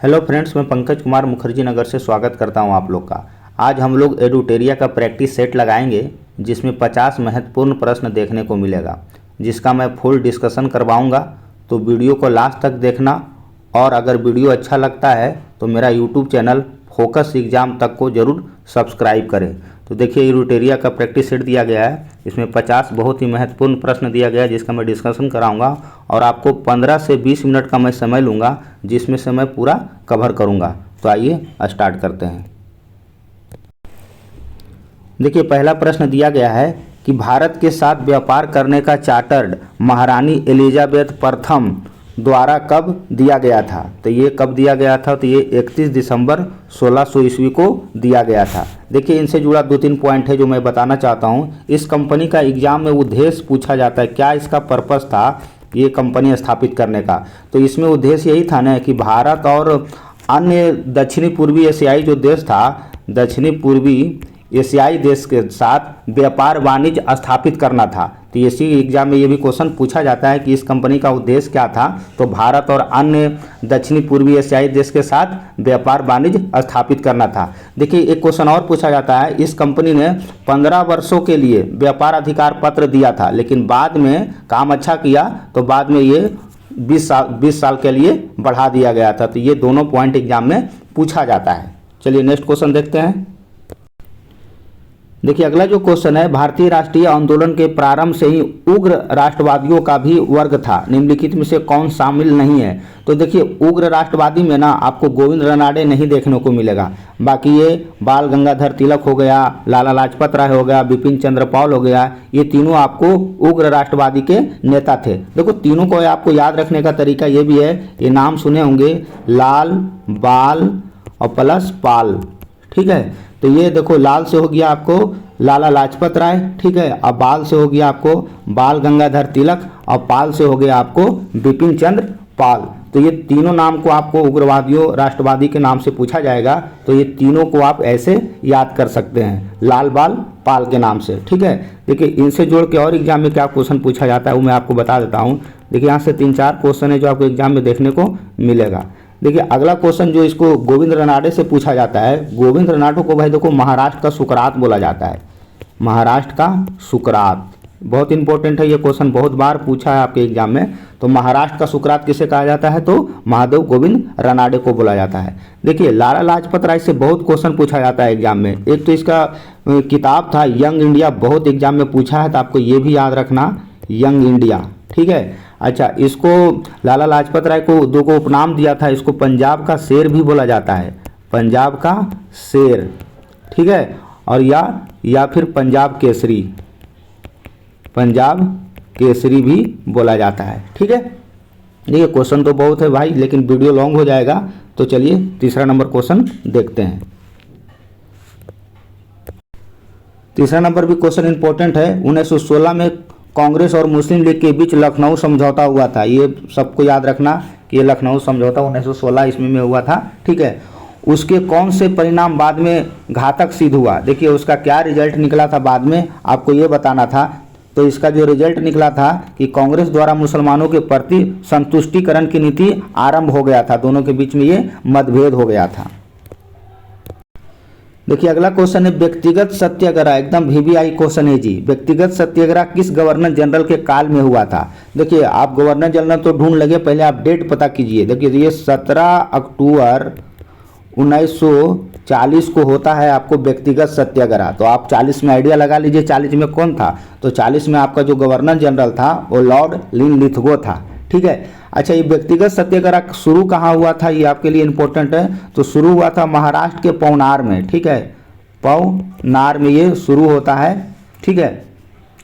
Hello friends, मैं पंकज कुमार मुखर्जी नगर से स्वागत करता हूं आप लोग का। आज हम लोग एडुटेरिया का प्रैक्टिस सेट लगाएंगे जिसमें 50 महत्वपूर्ण प्रश्न देखने को मिलेगा, जिसका मैं फुल डिस्कशन करवाऊंगा। तो वीडियो को लास्ट तक देखना, और अगर वीडियो अच्छा लगता है तो मेरा यूट्यूब चैनल फोकस एग्ज़ाम तक को ज़रूर सब्सक्राइब करें। तो देखिए, एडुटेरिया का प्रैक्टिस सेट दिया गया है, इसमें 50 बहुत ही महत्वपूर्ण प्रश्न दिया गया है जिसका मैं डिस्कशन कराऊंगा, और आपको 15 से 20 मिनट का मैं समय लूँगा जिसमें से मैं पूरा कवर करूँगा। तो आइए स्टार्ट करते हैं। देखिए, पहला प्रश्न दिया गया है कि भारत के साथ व्यापार करने का चार्टर्ड महारानी एलिजाबेथ प्रथम द्वारा कब दिया गया था। तो ये कब दिया गया था, तो ये 31 दिसंबर 1600 ईस्वी को दिया गया था। देखिए, इनसे जुड़ा 2-3 पॉइंट है जो मैं बताना चाहता हूँ। इस कंपनी का एग्जाम में उद्देश्य पूछा जाता है, क्या इसका पर्पस था ये कंपनी स्थापित करने का। तो इसमें उद्देश्य यही था ना कि भारत और अन्य दक्षिणी पूर्वी एशियाई जो देश था, दक्षिणी पूर्वी एशियाई देश के साथ व्यापार वाणिज्य स्थापित करना था। तो इसी एग्जाम में ये भी क्वेश्चन पूछा जाता है कि इस कंपनी का उद्देश्य क्या था। तो भारत और अन्य दक्षिणी पूर्वी एशियाई देश के साथ व्यापार वाणिज्य स्थापित करना था। देखिए, एक क्वेश्चन और पूछा जाता है, इस कंपनी ने 15 वर्षों के लिए व्यापार अधिकार पत्र दिया था, लेकिन बाद में काम अच्छा किया तो बाद में ये 20 साल के लिए बढ़ा दिया गया था। तो ये दोनों पॉइंट एग्जाम में पूछा जाता है। चलिए नेक्स्ट क्वेश्चन देखते हैं। देखिए, अगला जो क्वेश्चन है, भारतीय राष्ट्रीय आंदोलन के प्रारंभ से ही उग्र राष्ट्रवादियों का भी वर्ग था, निम्नलिखित में से कौन शामिल नहीं है। तो देखिए, उग्र राष्ट्रवादी में ना आपको गोविंद रानडे नहीं देखने को मिलेगा, बाकी ये बाल गंगाधर तिलक हो गया, लाला लाजपत राय हो गया, बिपिन चंद्र पाल हो गया, ये तीनों आपको उग्र राष्ट्रवादी के नेता थे। देखो, तीनों को आपको याद रखने का तरीका ये भी है, ये नाम सुने होंगे, लाल, बाल और प्लस पाल। ठीक है, तो ये देखो, लाल से हो गया आपको लाला लाजपत राय, ठीक है, अब बाल से हो गया आपको बाल गंगाधर तिलक, और पाल से हो गया आपको बिपिन चंद्र पाल। तो ये तीनों नाम को आपको उग्रवादियों राष्ट्रवादी के नाम से पूछा जाएगा, तो ये तीनों को आप ऐसे याद कर सकते हैं, लाल बाल पाल के नाम से। ठीक है, देखिए, इनसे जोड़ के और एग्जाम में क्या क्वेश्चन पूछा जाता है वो मैं आपको बता देता हूँ। देखिए, यहाँ से 3-4 क्वेश्चन है जो आपको एग्जाम में देखने को मिलेगा। देखिए, अगला क्वेश्चन जो इसको गोविंद रानडे से पूछा जाता है, गोविंद रानडे को भाई देखो महाराष्ट्र का सुकरात बोला जाता है, महाराष्ट्र का सुकरात बहुत इंपॉर्टेंट है। ये क्वेश्चन बहुत बार पूछा है आपके एग्जाम में। तो महाराष्ट्र का सुकरात किसे कहा जाता है, तो महादेव गोविंद रानडे को बोला जाता है। देखिए, लाला लाजपत राय से बहुत क्वेश्चन पूछा जाता है एग्जाम में। एक तो इसका किताब था यंग इंडिया, बहुत एग्जाम में पूछा है, तो आपको ये भी याद रखना, यंग इंडिया। ठीक है, अच्छा, इसको लाला लाजपत राय को दो को उपनाम दिया था, इसको पंजाब का शेर भी बोला जाता है, पंजाब का शेर। ठीक है, और या फिर पंजाब केसरी, पंजाब केसरी भी बोला जाता है। ठीक है, देखिए क्वेश्चन तो बहुत है भाई, लेकिन वीडियो लॉन्ग हो जाएगा। तो चलिए तीसरा नंबर क्वेश्चन देखते हैं। तीसरा नंबर भी क्वेश्चन इंपॉर्टेंट है। 1916 में कांग्रेस और मुस्लिम लीग के बीच लखनऊ समझौता हुआ था। ये सबको याद रखना कि ये लखनऊ समझौता 1916 ईस्वी में हुआ था। ठीक है, उसके कौन से परिणाम बाद में घातक सिद्ध हुआ। देखिए, उसका क्या रिजल्ट निकला था बाद में, आपको ये बताना था। तो इसका जो रिजल्ट निकला था कि कांग्रेस द्वारा मुसलमानों के प्रति संतुष्टिकरण की नीति आरंभ हो गया था, दोनों के बीच में ये मतभेद हो गया था। देखिए, अगला क्वेश्चन है व्यक्तिगत सत्याग्रह, एकदम वीवीआई क्वेश्चन है जी। व्यक्तिगत सत्याग्रह किस गवर्नर जनरल के काल में हुआ था। देखिए, आप गवर्नर जनरल तो ढूंढ लगे, पहले आप डेट पता कीजिए। देखिए, ये 17 अक्टूबर 1940 को होता है आपको व्यक्तिगत सत्याग्रह। तो आप 40 में आइडिया लगा लीजिए, 40 में कौन था। तो 40 में आपका जो गवर्नर जनरल था वो लॉर्ड लिनलिथगो था। ठीक है, अच्छा, ये व्यक्तिगत सत्याग्रह शुरू कहाँ हुआ था, ये आपके लिए इंपॉर्टेंट है। तो शुरू हुआ था महाराष्ट्र के पवनार में। ठीक है, पवनार में ये शुरू होता है। ठीक है,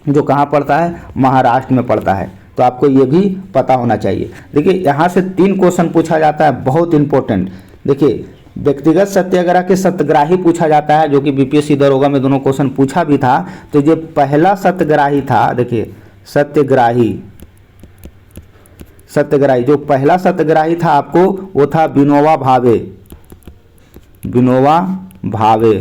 जो कहाँ पड़ता है, महाराष्ट्र में पड़ता है। तो आपको ये भी पता होना चाहिए। देखिए, यहाँ से 3 क्वेश्चन पूछा जाता है, बहुत इंपॉर्टेंट। देखिए, व्यक्तिगत सत्याग्रह के सत्याग्रही पूछा जाता है, जो कि बीपीएससी दरोगा में दोनों क्वेश्चन पूछा भी था। तो ये पहला सत्याग्रही था। देखिए, सत्याग्रही जो पहला सत्याग्रही था आपको, वो था विनोबा भावे, विनोबा भावे।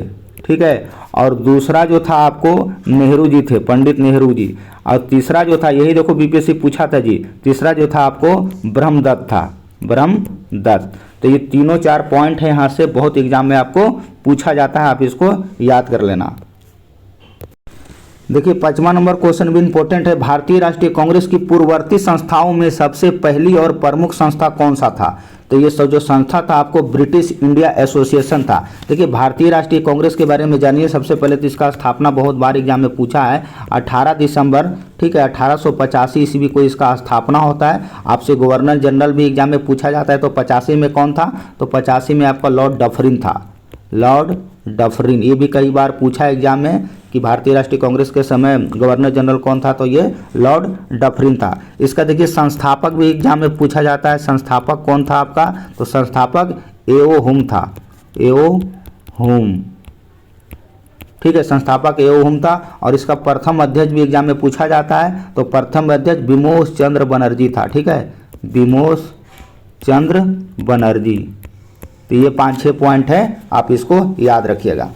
ठीक है, और दूसरा जो था आपको नेहरू जी थे, पंडित नेहरू जी। और तीसरा जो था, यही देखो बीपीएससी पूछा था जी, तीसरा जो था आपको ब्रह्मदत्त था, ब्रह्म 10। तो ये तीनों 4 पॉइंट है, यहाँ से बहुत एग्जाम में आपको पूछा जाता है, आप इसको याद कर लेना। देखिए 5वां नंबर क्वेश्चन भी इंपॉर्टेंट है। भारतीय राष्ट्रीय कांग्रेस की पूर्ववर्ती संस्थाओं में सबसे पहली और प्रमुख संस्था कौन सा था? तो ये सब जो संस्था था आपको ब्रिटिश इंडिया एसोसिएशन था। देखिए भारतीय राष्ट्रीय कांग्रेस के बारे में जानिए। सबसे पहले तो इसका स्थापना बहुत बार एग्जाम में पूछा है, 18 दिसंबर, ठीक है, 1885 ईस्वी को इसका स्थापना होता है। आपसे गवर्नर जनरल भी एग्जाम में पूछा जाता है। तो 85 में कौन था? तो 85 में आपका लॉर्ड डफरिन था, लॉर्ड डफरिन। ये भी कई बार पूछा एग्जाम में कि भारतीय राष्ट्रीय कांग्रेस के समय गवर्नर जनरल कौन था? तो ये लॉर्ड डफरिन था। इसका देखिए संस्थापक भी एग्जाम में पूछा जाता है। संस्थापक कौन था आपका? तो संस्थापक एओ हुम था, एओ हुम, ठीक है, संस्थापक एओ हुम था। और इसका प्रथम अध्यक्ष भी एग्जाम में पूछा जाता है। तो प्रथम अध्यक्ष बिमोश चंद्र बनर्जी था, ठीक है, बिमोश चंद्र बनर्जी। तो ये 5-6 पॉइंट है, आप इसको याद रखिएगा।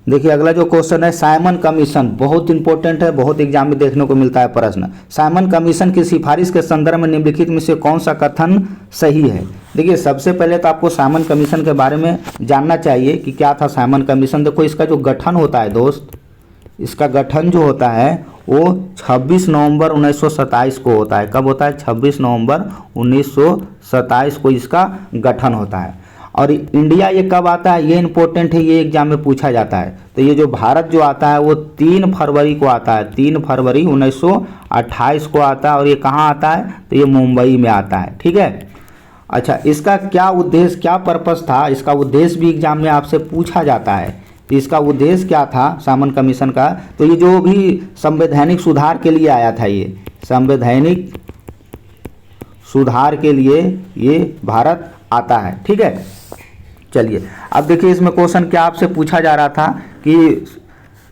देखिए अगला जो क्वेश्चन है साइमन कमीशन, बहुत इंपॉर्टेंट है, बहुत एग्जाम में देखने को मिलता है प्रश्न। साइमन कमीशन की सिफारिश के संदर्भ में निम्नलिखित में से कौन सा कथन सही है? देखिए सबसे पहले तो आपको साइमन कमीशन के बारे में जानना चाहिए कि क्या था साइमन कमीशन। देखो इसका जो गठन होता है दोस्त, इसका गठन जो होता है वो 26 नवंबर 1927 को होता है। कब होता है? 26 नवंबर 1927 को इसका गठन होता है। और इंडिया ये कब आता है? ये इंपॉर्टेंट है, ये एग्जाम में पूछा जाता है। तो ये जो भारत जो आता है वो 3 फरवरी को आता है, 3 फरवरी 1928 को आता है। और ये कहाँ आता है? तो ये मुंबई में आता है, ठीक है। अच्छा, इसका क्या उद्देश्य, क्या पर्पस था? इसका उद्देश्य भी एग्जाम में आपसे पूछा जाता है। तो इसका उद्देश्य क्या था साइमन कमीशन का? तो ये जो भी संवैधानिक सुधार के लिए आया था, ये संवैधानिक सुधार के लिए ये भारत आता है, ठीक है। चलिए अब देखिए इसमें क्वेश्चन क्या आपसे पूछा जा रहा था कि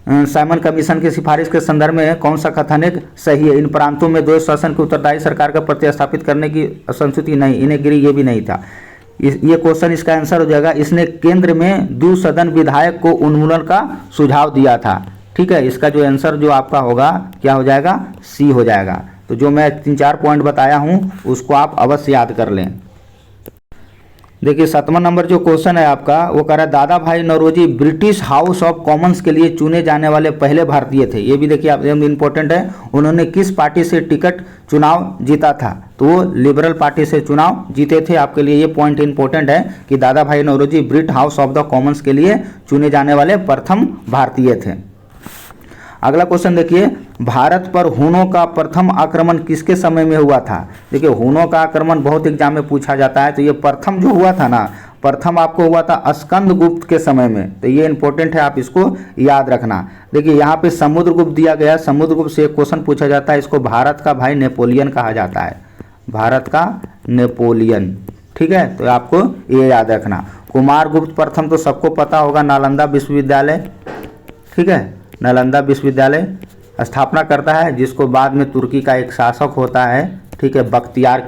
साइमन कमीशन की सिफारिश के संदर्भ में कौन सा कथन एक सही है? इन प्रांतों में द्वैध शासन की उत्तरदायी सरकार का प्रतिस्थापित करने की संस्कृति नहीं, इन्हें गिरी, ये भी नहीं था। ये क्वेश्चन इसका आंसर हो जाएगा, इसने केंद्र में द्विसदन विधायक को उन्मूलन का सुझाव दिया था, ठीक है। इसका जो आंसर जो आपका होगा क्या हो जाएगा? सी हो जाएगा। तो जो मैं 3-4 पॉइंट बताया हूँ उसको आप अवश्य याद कर लें। देखिए 7वां नंबर जो क्वेश्चन है आपका वो कह रहा है Dadabhai Naoroji British House of Commons के लिए चुने जाने वाले पहले भारतीय थे। ये भी देखिए आप इंपॉर्टेंट है। उन्होंने किस पार्टी से टिकट चुनाव जीता था? तो वो लिबरल पार्टी से चुनाव जीते थे। आपके लिए ये पॉइंट इंपॉर्टेंट है कि Dadabhai Naoroji British House of the Commons के लिए चुने जाने वाले प्रथम भारतीय थे। अगला क्वेश्चन देखिए, भारत पर हुनों का प्रथम आक्रमण किसके समय में हुआ था? देखिए हुनों का आक्रमण बहुत एग्जाम में पूछा जाता है। तो ये प्रथम जो हुआ था ना, प्रथम आपको हुआ था स्कंदगुप्त के समय में। तो ये इंपॉर्टेंट है, आप इसको याद रखना। देखिए यहाँ पे समुद्रगुप्त दिया गया, समुद्रगुप्त से एक क्वेश्चन पूछा जाता है। इसको भारत का भाई नेपोलियन कहा जाता है, भारत का नेपोलियन, ठीक है। तो आपको ये याद रखना। कुमारगुप्त प्रथम तो सबको पता होगा, नालंदा विश्वविद्यालय, ठीक है, नालंदा विश्वविद्यालय स्थापना करता है, जिसको बाद में तुर्की का एक शासक होता है, ठीक है, बख्तियार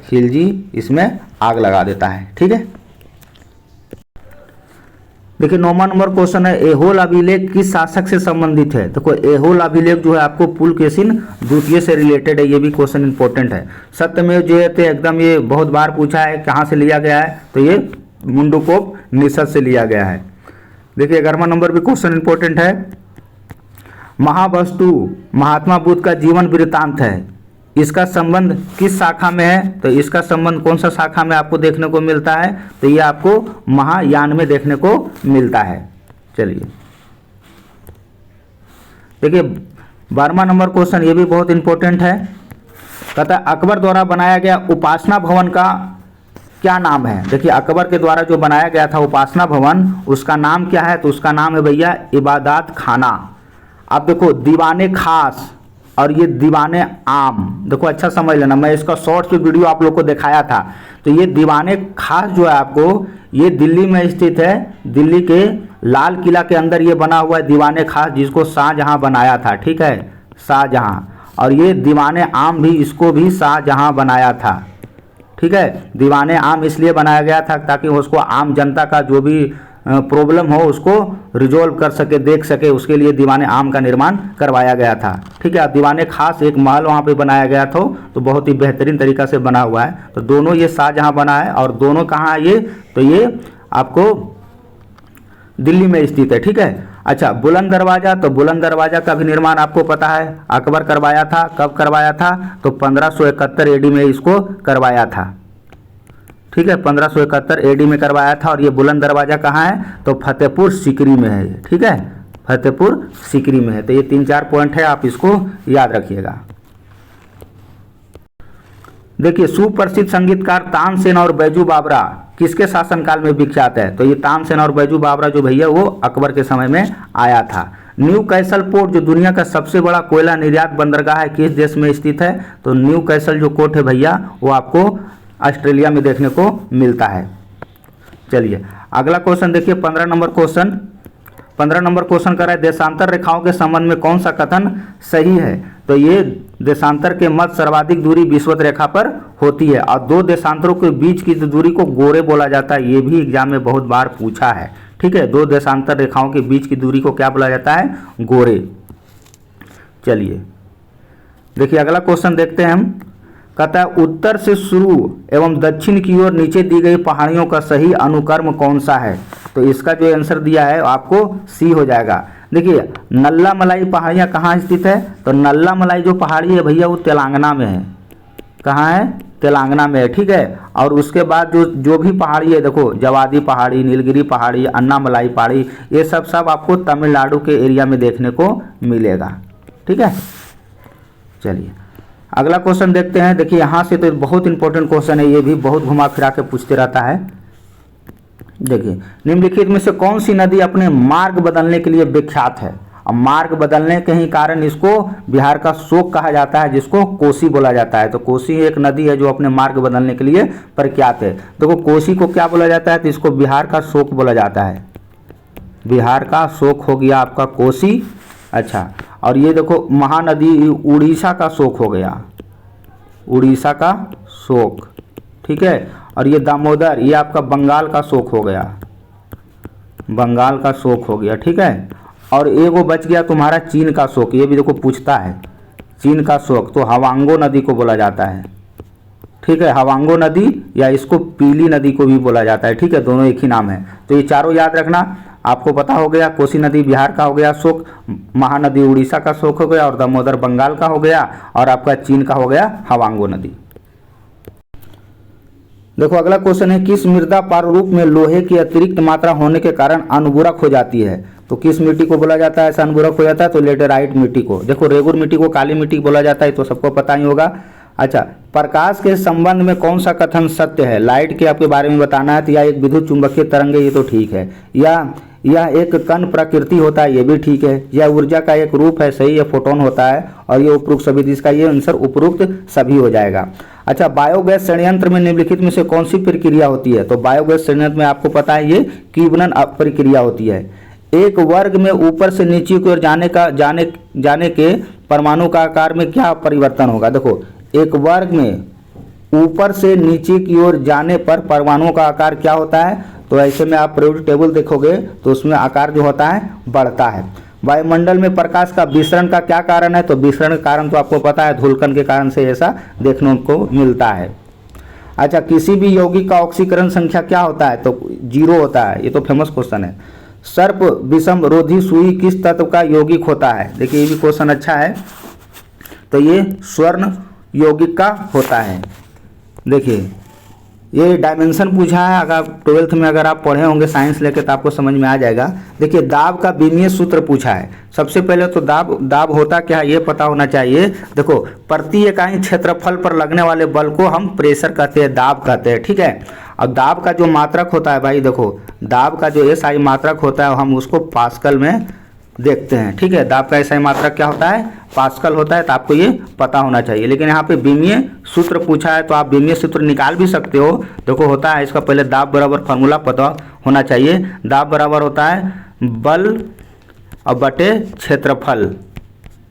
खिलजी इसमें आग लगा देता है, ठीक है। देखिए 9वां नंबर क्वेश्चन है, एहोल अभिलेख किस शासक से संबंधित है? देखो एहोल अभिलेख जो है आपको पुलकेशिन द्वितीय से रिलेटेड है। ये भी क्वेश्चन इंपॉर्टेंट है। सत्यमेव जयते एकदम ये बहुत बार पूछा है, कहाँ से लिया गया है? तो ये मुंडकोपनिषद से लिया गया है। देखिए 11वां नंबर भी क्वेश्चन इंपॉर्टेंट है। महावस्तु महात्मा बुद्ध का जीवन वृत्तांत है, इसका संबंध किस शाखा में है? तो इसका संबंध कौन सा शाखा में आपको देखने को मिलता है? तो ये आपको महायान में देखने को मिलता है। चलिए देखिए 12वां नंबर क्वेश्चन, ये भी बहुत इंपॉर्टेंट है। कहता है अकबर द्वारा बनाया गया उपासना भवन का क्या नाम है? देखिए अकबर के द्वारा जो बनाया गया था उपासना भवन, उसका नाम क्या है? तो उसका नाम है भैया इबादत खाना। अब देखो दीवाने खास और ये दीवाने आम, देखो अच्छा समझ लेना, मैं इसका शॉर्ट्स पे वीडियो आप लोग को दिखाया था। तो ये दीवाने खास जो है आपको, ये दिल्ली में स्थित है, दिल्ली के लाल किला के अंदर ये बना हुआ है दीवाने खास, जिसको शाहजहां बनाया था, ठीक है, शाहजहां। और ये दीवाने आम भी, इसको भी शाहजहां बनाया था, ठीक है। दीवाने आम इसलिए बनाया गया था ताकि उसको आम जनता का जो भी प्रॉब्लम हो उसको रिजोल्व कर सके, देख सके, उसके लिए दीवाने आम का निर्माण करवाया गया था। ठीक है, दीवाने खास एक महल वहाँ पे बनाया गया था, तो बहुत ही बेहतरीन तरीका से बना हुआ है। तो दोनों ये शाहजहाँ बना है, और दोनों कहाँ है ये, तो ये आपको दिल्ली में स्थित है। ठीक है, अच्छा बुलंद दरवाज़ा, तो बुलंद दरवाज़ा का भी निर्माण आपको पता है अकबर करवाया था। कब करवाया था, तो 1571 एडी में इसको करवाया था। ठीक है, 1571 एडी में करवाया था। और ये बुलंद दरवाज़ा कहाँ है, तो फतेहपुर सीकरी में है। ठीक है, फतेहपुर सीकरी में है। तो ये 3-4 पॉइंट है, आप इसको याद रखिएगा। देखिए, सुप्रसिद्ध संगीतकार तानसेन और बैजू बावरा किसके शासनकाल में विख्यात है, तो ये तानसेन और बैजू बावरा जो भैया वो अकबर के समय में आया था। न्यू कैसल पोर्ट जो दुनिया का सबसे बड़ा कोयला निर्यात बंदरगाह है, किस देश में स्थित है, तो न्यू कैसल जो पोर्ट है भैया वो आपको ऑस्ट्रेलिया में देखने को मिलता है। चलिए अगला क्वेश्चन देखिए, 15 नंबर क्वेश्चन। 15 नंबर क्वेश्चन कर रहा है, देशांतर रेखाओं के संबंध में कौन सा कथन सही है, तो ये देशांतर के मध्य सर्वाधिक दूरी विषुवत रेखा पर होती है, और दो देशांतरों के बीच की दूरी को गोरे बोला जाता है। ये भी एग्जाम में बहुत बार पूछा है। ठीक है, दो देशांतर रेखाओं के बीच की दूरी को क्या बोला जाता है, गोरे। चलिए देखिए अगला क्वेश्चन देखते हैं हम। कहता है उत्तर से शुरू एवं दक्षिण की ओर नीचे दी गई पहाड़ियों का सही अनुक्रम कौन सा है, तो इसका जो आंसर दिया है आपको सी हो जाएगा। देखिए नल्ला मलाई पहाड़ियाँ कहाँ स्थित है, तो नल्ला मलाई जो पहाड़ी है भैया वो तेलंगाना में है। कहाँ है, तेलंगाना में है। ठीक है, और उसके बाद जो भी पहाड़ी है, देखो जवादी पहाड़ी, नीलगिरी पहाड़ी, अन्नामलाई पहाड़ी, ये सब आपको तमिलनाडु के एरिया में देखने को मिलेगा। ठीक है, चलिए अगला क्वेश्चन देखते हैं। देखिए यहाँ से तो बहुत इंपॉर्टेंट क्वेश्चन है, ये भी बहुत घुमा फिरा के पूछते रहता है। देखिए निम्नलिखित में से कौन सी नदी अपने मार्ग बदलने के लिए विख्यात है, और मार्ग बदलने के ही कारण इसको बिहार का शोक कहा जाता है, जिसको कोसी बोला जाता है। तो कोसी एक नदी है जो अपने मार्ग बदलने के लिए प्रख्यात है। देखो कोसी को क्या बोला जाता है, तो इसको बिहार का शोक बोला जाता है। बिहार का शोक हो गया आपका कोसी। अच्छा, और ये देखो महानदी उड़ीसा का शोक हो गया, उड़ीसा का शोक। ठीक है, और ये दामोदर ये आपका बंगाल का शोक हो गया, बंगाल का शोक हो गया। ठीक है, और एक वो बच गया तुम्हारा चीन का शोक, ये भी देखो पूछता है, चीन का शोक तो हवांगो नदी को बोला जाता है। ठीक है, हवांगो नदी या इसको पीली नदी को भी बोला जाता है। ठीक है, दोनों एक ही नाम है। तो ये चारों याद रखना, आपको पता हो गया कोसी नदी बिहार का हो गया शोक, महानदी उड़ीसा का शोक हो गया, और दामोदर बंगाल का हो गया, और आपका चीन का हो गया हवांगो नदी। देखो अगला क्वेश्चन है, किस मृदा प्रारूप में लोहे की अतिरिक्त मात्रा होने के कारण अनबुरक हो जाती है, तो किस मिट्टी को बोला जाता है ऐसा अनबुरक हो जाता है, तो लेटेराइट मिट्टी को। देखो रेगुर मिट्टी को काली मिट्टी बोला जाता है, तो सबको पता ही होगा। अच्छा, प्रकाश के संबंध में कौन सा कथन सत्य है, लाइट के आपके बारे में बताना है, तो यह एक विद्युत चुंबकीय तरंग है, ये तो ठीक है। यह एक कण प्रकृति होता है, ये भी ठीक है। यह ऊर्जा का एक रूप है, सही, यह फोटोन होता है, और ये उपरोक्त सभी, इसका ये आंसर उपरोक्त सभी हो जाएगा। अच्छा, बायोगैस संयंत्र में निम्नलिखित में से कौन सी प्रक्रिया होती है, तो बायोगैस संयंत्र में आपको पता है ये कीवनन प्रक्रिया होती है। एक वर्ग में ऊपर से नीचे की ओर जाने के परमाणु का आकार में क्या परिवर्तन होगा, देखो एक वर्ग में ऊपर से नीचे की ओर जाने पर परमाणुओं का आकार क्या होता है, तो ऐसे में आप पीरियोडिक टेबल देखोगे तो उसमें आकार जो होता है बढ़ता है। वायुमंडल में प्रकाश का विसरण का क्या कारण है, तो विसरण का कारण तो आपको पता है, धूलकण के कारण से ऐसा देखने को मिलता है। अच्छा, किसी भी यौगिक का ऑक्सीकरण संख्या क्या होता है, तो 0 होता है, ये तो फेमस क्वेश्चन है। सर्प विषम रोधी सुई किस तत्व का यौगिक होता है, देखिए ये भी क्वेश्चन अच्छा है, तो ये स्वर्ण यौगिक का होता है। देखिए ये डायमेंशन पूछा है, अगर 12th में अगर आप पढ़े होंगे साइंस लेके तो आपको समझ में आ जाएगा। देखिए दाब का विमीय सूत्र पूछा है। सबसे पहले तो दाब होता क्या है ये पता होना चाहिए। देखो प्रति इकाई क्षेत्रफल पर लगने वाले बल को हम प्रेशर कहते हैं, दाब कहते हैं। ठीक है, अब दाब का जो मात्रक होता है भाई, देखो दाब का जो SI मात्रक होता है हम उसको पास्कल में देखते हैं। ठीक है, दाब का SI मात्रक क्या होता है, पास्कल होता है, तो आपको ये पता होना चाहिए। लेकिन यहाँ पे विमीय सूत्र पूछा है तो आप विमीय सूत्र निकाल भी सकते हो। देखो होता है इसका पहले दाब बराबर फार्मूला पता होना चाहिए। दाब बराबर होता है बल और बटे क्षेत्रफल।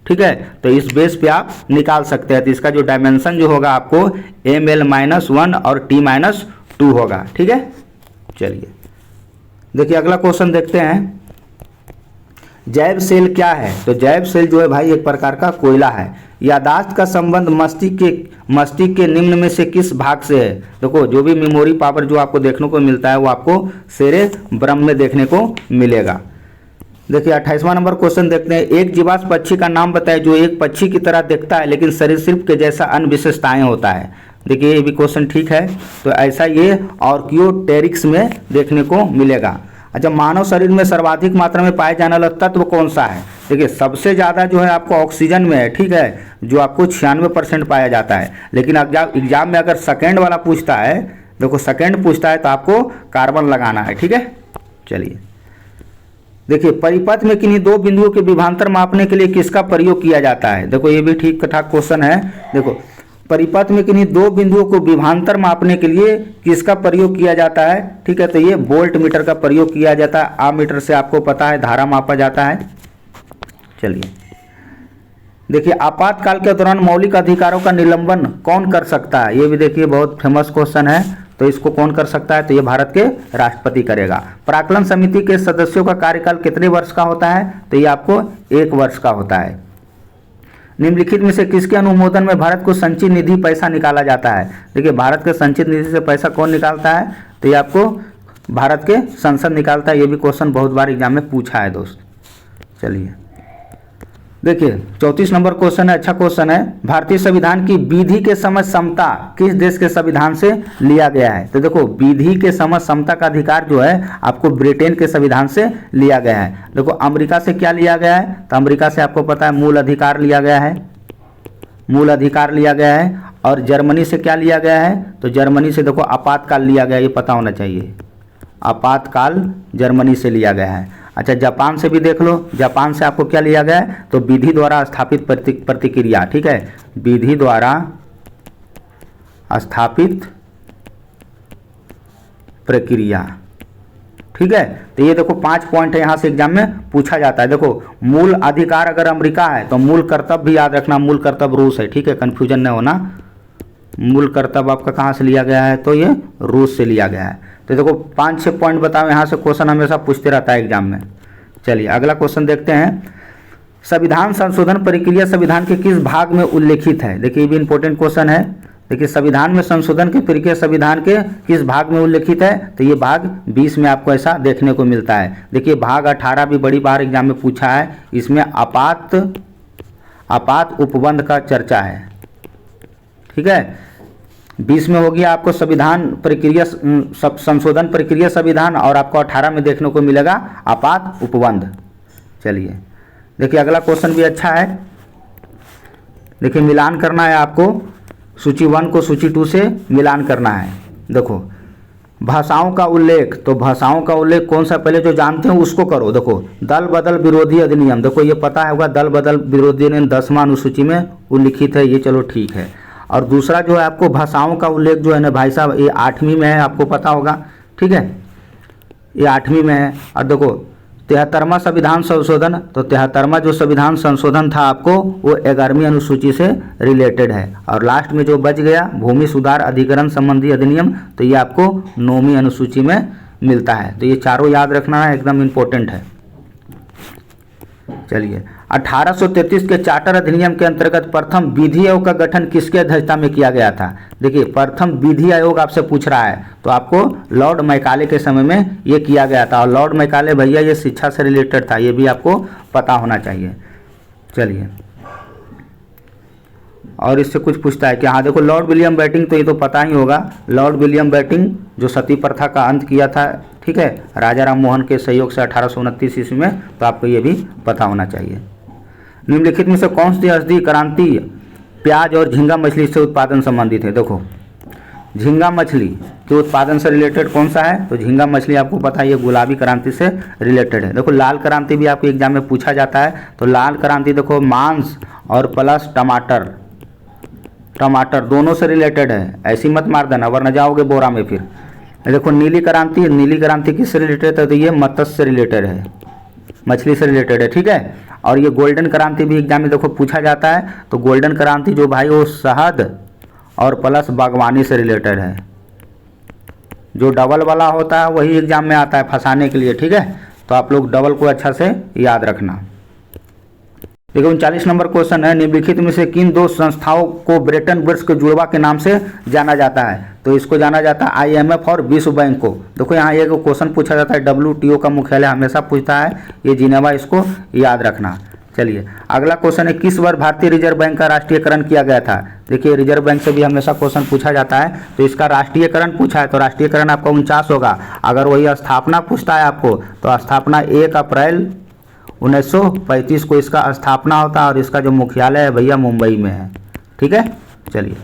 ठीक है, तो इस बेस पे आप निकाल सकते हैं। तो इसका जो डायमेंशन जो होगा आपको ML-1 और T-2 होगा। ठीक है, चलिए देखिए अगला क्वेश्चन देखते हैं, जैव सेल क्या है? तो जैव सेल जो है भाई एक प्रकार का कोयला है। यादाश्त का संबंध मस्तिष्क के निम्न में से किस भाग से है? देखो जो भी मेमोरी पावर जो आपको देखने को मिलता है वो आपको सेरेब्रम में देखने को मिलेगा। देखिए 28वां नंबर क्वेश्चन देखते हैं, एक जीवाश्म पक्षी का नाम बताए जो एक पक्षी की तरह दिखता है लेकिन सरीसृप के जैसा अन्य विशेषताएं होता है। देखिए ये भी क्वेश्चन ठीक है, तो ऐसा ये ऑर्कियोटेरिक्स में देखने को मिलेगा। अच्छा, मानव शरीर में सर्वाधिक मात्रा में पाए जाने वाला तत्व कौन सा है? देखिए सबसे ज़्यादा जो है आपको ऑक्सीजन में है, ठीक है, जो आपको 96% पाया जाता है। लेकिन एग्जाम में अगर सेकेंड वाला पूछता है, देखो सेकेंड पूछता है तो आपको कार्बन लगाना है, ठीक है। चलिए देखिए, परिपथ में किन्हीं दो बिंदुओं के विभवांतर मापने के लिए किसका प्रयोग किया जाता है? देखो ये भी ठीक ठाक क्वेश्चन है। देखो परिपथ में किन्हीं दो बिंदुओं को विभवांतर मापने के लिए किसका प्रयोग किया जाता है? ठीक है, तो ये वोल्ट मीटर का प्रयोग किया जाता है। आमीटर से आपको पता है धारा मापा जाता है। चलिए देखिए, आपातकाल के दौरान मौलिक अधिकारों का निलंबन कौन कर सकता है? ये भी देखिए बहुत फेमस क्वेश्चन है, तो इसको कौन कर सकता है? तो ये भारत के राष्ट्रपति करेगा। प्राक्कलन समिति के सदस्यों का कार्यकाल कितने वर्ष का होता है? तो ये आपको 1 वर्ष का होता है। निम्नलिखित में से किसके अनुमोदन में भारत को संचित निधि पैसा निकाला जाता है? देखिए भारत के संचित निधि से पैसा कौन निकालता है? तो ये आपको भारत के संसद निकालता है। ये भी क्वेश्चन बहुत बार एग्जाम में पूछा है दोस्त। चलिए देखिए 34 नंबर क्वेश्चन है, अच्छा क्वेश्चन है। भारतीय संविधान की विधि के समय समता किस देश के संविधान से लिया गया है? तो देखो विधि के समय समता का अधिकार जो है आपको ब्रिटेन के संविधान से लिया गया है। देखो अमेरिका से क्या लिया गया है? तो अमेरिका से आपको पता है मूल अधिकार लिया गया है, मूल अधिकार लिया गया है। और जर्मनी से क्या लिया गया है? तो जर्मनी से देखो आपातकाल लिया गया, ये पता होना चाहिए, आपातकाल जर्मनी से लिया गया है। अच्छा, जापान से भी देख लो, जापान से आपको क्या लिया गया है? तो विधि द्वारा स्थापित प्रतिक्रिया, ठीक है, विधि द्वारा स्थापित प्रक्रिया, ठीक है। तो ये देखो 5 पॉइंट है, यहाँ से एग्जाम में पूछा जाता है। देखो मूल अधिकार अगर अमेरिका है तो मूल कर्तव्य भी याद रखना, मूल कर्तव्य रूस है, ठीक है, कंफ्यूजन नहीं होना। मूल कर्तव्य आपका कहाँ से लिया गया है? तो ये रूस से लिया गया है। तो देखो 5-6 पॉइंट बताओ, यहाँ से क्वेश्चन हमेशा पूछते रहता है एग्जाम में। चलिए अगला क्वेश्चन देखते हैं, संविधान संशोधन प्रक्रिया संविधान के किस भाग में उल्लेखित है? देखिए ये भी इंपॉर्टेंट क्वेश्चन है। देखिए संविधान में संशोधन की प्रक्रिया संविधान के किस भाग में उल्लेखित है? तो ये भाग 20 में आपको ऐसा देखने को मिलता है। देखिए भाग 18 भी बड़ी बार एग्जाम में पूछा है, इसमें आपात उपबंध का चर्चा है, ठीक है। 20 में हो गया आपको संविधान प्रक्रिया संशोधन प्रक्रिया संविधान, और आपको 18 में देखने को मिलेगा आपात उपबंध। चलिए देखिए अगला क्वेश्चन भी अच्छा है। देखिए मिलान करना है आपको, सूची 1 को सूची 2 से मिलान करना है। देखो भाषाओं का उल्लेख, तो भाषाओं का उल्लेख कौन सा, पहले जो जानते हैं उसको करो। देखो दल बदल विरोधी अधिनियम, देखो ये पता होगा, दल बदल विरोधी अधिनियम 10वां अनुसूची में उल्लिखित है, ये चलो ठीक है। और दूसरा जो है आपको भाषाओं का उल्लेख जो है ना भाई साहब, ये 8वीं में है, आपको पता होगा, ठीक है, ये 8वीं में है। और देखो 73वां संविधान संशोधन, तो 73वां जो संविधान संशोधन था आपको वो 11वीं अनुसूची से रिलेटेड है। और लास्ट में जो बच गया भूमि सुधार अधिकरण संबंधी अधिनियम, तो ये आपको 9वीं अनुसूची में मिलता है। तो ये चारों याद रखना है, एकदम इम्पोर्टेंट है। चलिए 1833 के चार्टर अधिनियम के अंतर्गत प्रथम विधि आयोग का गठन किसके अध्यक्षता में किया गया था? देखिए प्रथम विधि आयोग आपसे पूछ रहा है, तो आपको लॉर्ड मैकाले के समय में ये किया गया था। और लॉर्ड मैकाले भैया ये शिक्षा से रिलेटेड था, ये भी आपको पता होना चाहिए। चलिए और इससे कुछ पूछता है कि हाँ देखो लॉर्ड विलियम बेंटिंक, तो ये तो पता ही होगा, लॉर्ड विलियम बेंटिंक जो सती प्रथा का अंत किया था, ठीक है, राजा राम मोहन के सहयोग से 1829 ईस्वी में, तो आपको ये भी पता होना चाहिए। निम्नलिखित में से कौन सी औषधि क्रांति प्याज और झींगा मछली से उत्पादन संबंधित है? देखो झींगा मछली के उत्पादन से रिलेटेड कौन सा है? तो झींगा मछली आपको पता है ये गुलाबी क्रांति से रिलेटेड है। देखो लाल क्रांति भी आपको एग्जाम में पूछा जाता है, तो लाल क्रांति देखो मांस और प्लस टमाटर दोनों से रिलेटेड है, ऐसी मत मार देना वरना जाओगे बोरा में फिर। देखो नीली क्रांति किससे रिलेटेड है? तो ये मत्स्य से रिलेटेड है, मछली से रिलेटेड है, ठीक है। और ये गोल्डन क्रांति भी एग्जाम में देखो पूछा जाता है, तो गोल्डन क्रांति जो भाई वो शहद और प्लस बागवानी से रिलेटेड है, जो डबल वाला होता है वही एग्जाम में आता है फंसाने के लिए, ठीक है। तो आप लोग डबल को अच्छा से याद रखना। देखो 39 नंबर क्वेश्चन है, निम्नलिखित में से किन दो संस्थाओं को ब्रेटन वुड्स के जुड़वा के नाम से जाना जाता है? तो इसको जाना जाता है IMF और विश्व बैंक को। देखो यहाँ एक क्वेश्चन पूछा जाता है, WTO का मुख्यालय हमेशा पूछता है, ये जिनेवा, इसको याद रखना। चलिए अगला क्वेश्चन है, किस वर्ष भारतीय रिजर्व बैंक का राष्ट्रीयकरण किया गया था? देखिए रिजर्व बैंक से भी हमेशा क्वेश्चन पूछा जाता है, तो इसका राष्ट्रीयकरण पूछा है तो राष्ट्रीयकरण आपका 49 होगा। अगर वही स्थापना पूछता है आपको तो स्थापना 1 अप्रैल 1935 को इसका स्थापना होता है और इसका जो मुख्यालय है भैया मुंबई में है, ठीक है। चलिए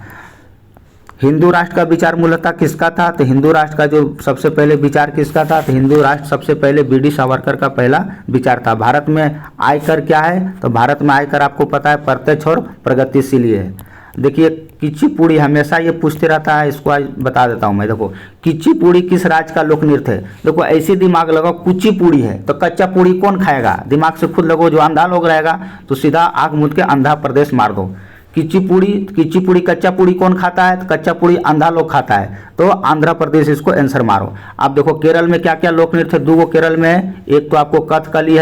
हिंदू राष्ट्र का विचार मूलतः किसका था? तो हिंदू राष्ट्र का जो सबसे पहले विचार किसका था? तो हिंदू राष्ट्र सबसे पहले BD सावरकर का पहला विचार था। भारत में आयकर क्या है? तो भारत में आयकर आपको पता है प्रत्यक्ष और प्रगतिशील है। देखिए कुचिपुड़ी हमेशा ये पूछते रहता है, इसको आज बता देता हूँ मैं। देखो कुचिपुड़ी किस राज्य का लोक नृत्य है? देखो ऐसे दिमाग लगाओ, कुचिपुड़ी है तो कच्चा पूड़ी कौन खाएगा? दिमाग से खुद लगो, जो अंधा लोग रहेगा तो सीधा आग मूंद के आंध्र प्रदेश मार दो। कुचिपुड़ी कच्चा पूड़ी कौन खाता है? तो कच्चा पूड़ी अंधा लोग खाता है, तो आंध्र प्रदेश इसको आंसर मारो। आप देखो केरल में क्या क्या लोक नृत्य, 2 केरल में है, एक तो आपको कथकली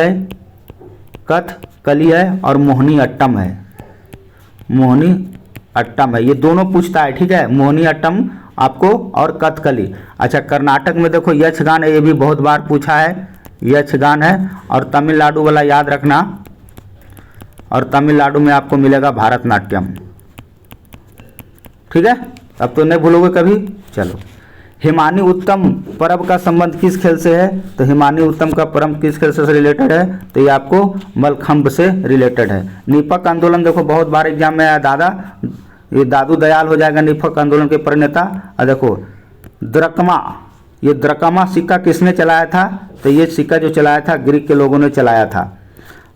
है और मोहिनी अट्टम है। मोहिनी अट्टम है, ये दोनों पूछता है, ठीक है। मोहिनी अट्टम आपको और कथकली। अच्छा कर्नाटक में देखो यक्षगान है, ये भी बहुत बार पूछा है, यक्षगान है। और तमिलनाडु वाला याद रखना, और तमिलनाडु में आपको मिलेगा भारतनाट्यम, ठीक है। अब तो नहीं भूलोगे कभी। चलो हिमानी उत्तम पर्व का संबंध किस खेल से है? तो हिमानी उत्तम का पर्व किस खेल से रिलेटेड है? तो ये आपको मलखंभ से रिलेटेड है। निपक आंदोलन देखो बहुत बार एग्जाम में आया, ये दादू दयाल हो जाएगा निपक आंदोलन के प्रणेता। और देखो द्रकमा सिक्का किसने चलाया था? तो ये सिक्का जो चलाया था ग्रीक के लोगों ने चलाया था।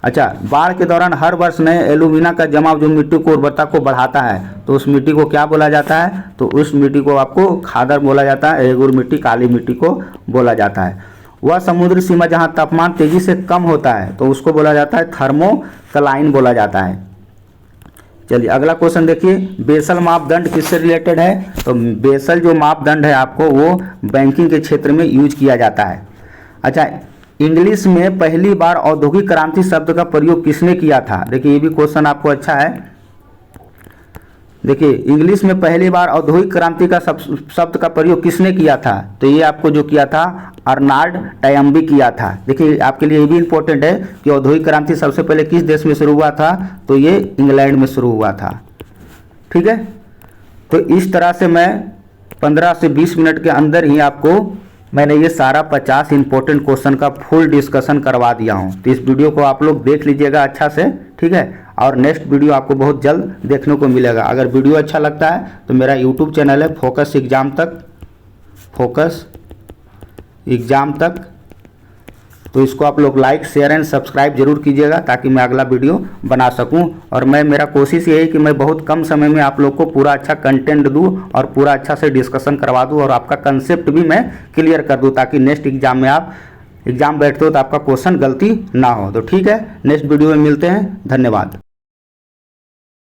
अच्छा बाढ़ के दौरान हर वर्ष नए एलुमिना का जमाव जो मिट्टी को उर्वरता को बढ़ाता है, तो उस मिट्टी को क्या बोला जाता है? तो उस मिट्टी को आपको खादर बोला जाता है, रेगुर मिट्टी, काली मिट्टी को बोला जाता है। वह समुद्री सीमा जहाँ तापमान तेजी से कम होता है तो उसको बोला जाता है थर्मोक्लाइन बोला जाता है। चलिए अगला क्वेश्चन देखिए, बेसल मापदंड किससे रिलेटेड है? तो बेसल जो मापदंड है आपको वो बैंकिंग के क्षेत्र में यूज किया जाता है। अच्छा इंग्लिश में पहली बार औद्योगिक क्रांति शब्द का प्रयोग किसने किया था? देखिए ये भी क्वेश्चन आपको अच्छा है। देखिए इंग्लिश में पहली बार औद्योगिक क्रांति का शब्द का प्रयोग किसने किया था? तो ये आपको जो किया था अर्नाल्ड टॉयम्बी किया था। देखिए आपके लिए ये भी इंपॉर्टेंट है कि औद्योगिक क्रांति सबसे पहले किस देश में शुरू हुआ था? तो ये इंग्लैंड में शुरू हुआ था, ठीक है। तो इस तरह से मैं 15 से 20 मिनट के अंदर ही आपको मैंने ये सारा 50 इंपॉर्टेंट क्वेश्चन का फुल डिस्कशन करवा दिया हूँ। तो इस वीडियो को आप लोग देख लीजिएगा अच्छा से, ठीक है। और नेक्स्ट वीडियो आपको बहुत जल्द देखने को मिलेगा। अगर वीडियो अच्छा लगता है तो मेरा यूट्यूब चैनल है फोकस एग्जाम तक, तो इसको आप लोग लाइक शेयर एंड सब्सक्राइब जरूर कीजिएगा ताकि मैं अगला वीडियो बना सकूं। और मेरा कोशिश ये है कि मैं बहुत कम समय में आप लोग को पूरा अच्छा कंटेंट दूं और पूरा अच्छा से डिस्कशन करवा दूं और आपका कंसेप्ट भी मैं क्लियर कर दूं ताकि नेक्स्ट एग्जाम में आप एग्जाम बैठते हो तो आपका क्वेश्चन गलती ना हो। तो ठीक है, नेक्स्ट वीडियो में मिलते हैं, धन्यवाद।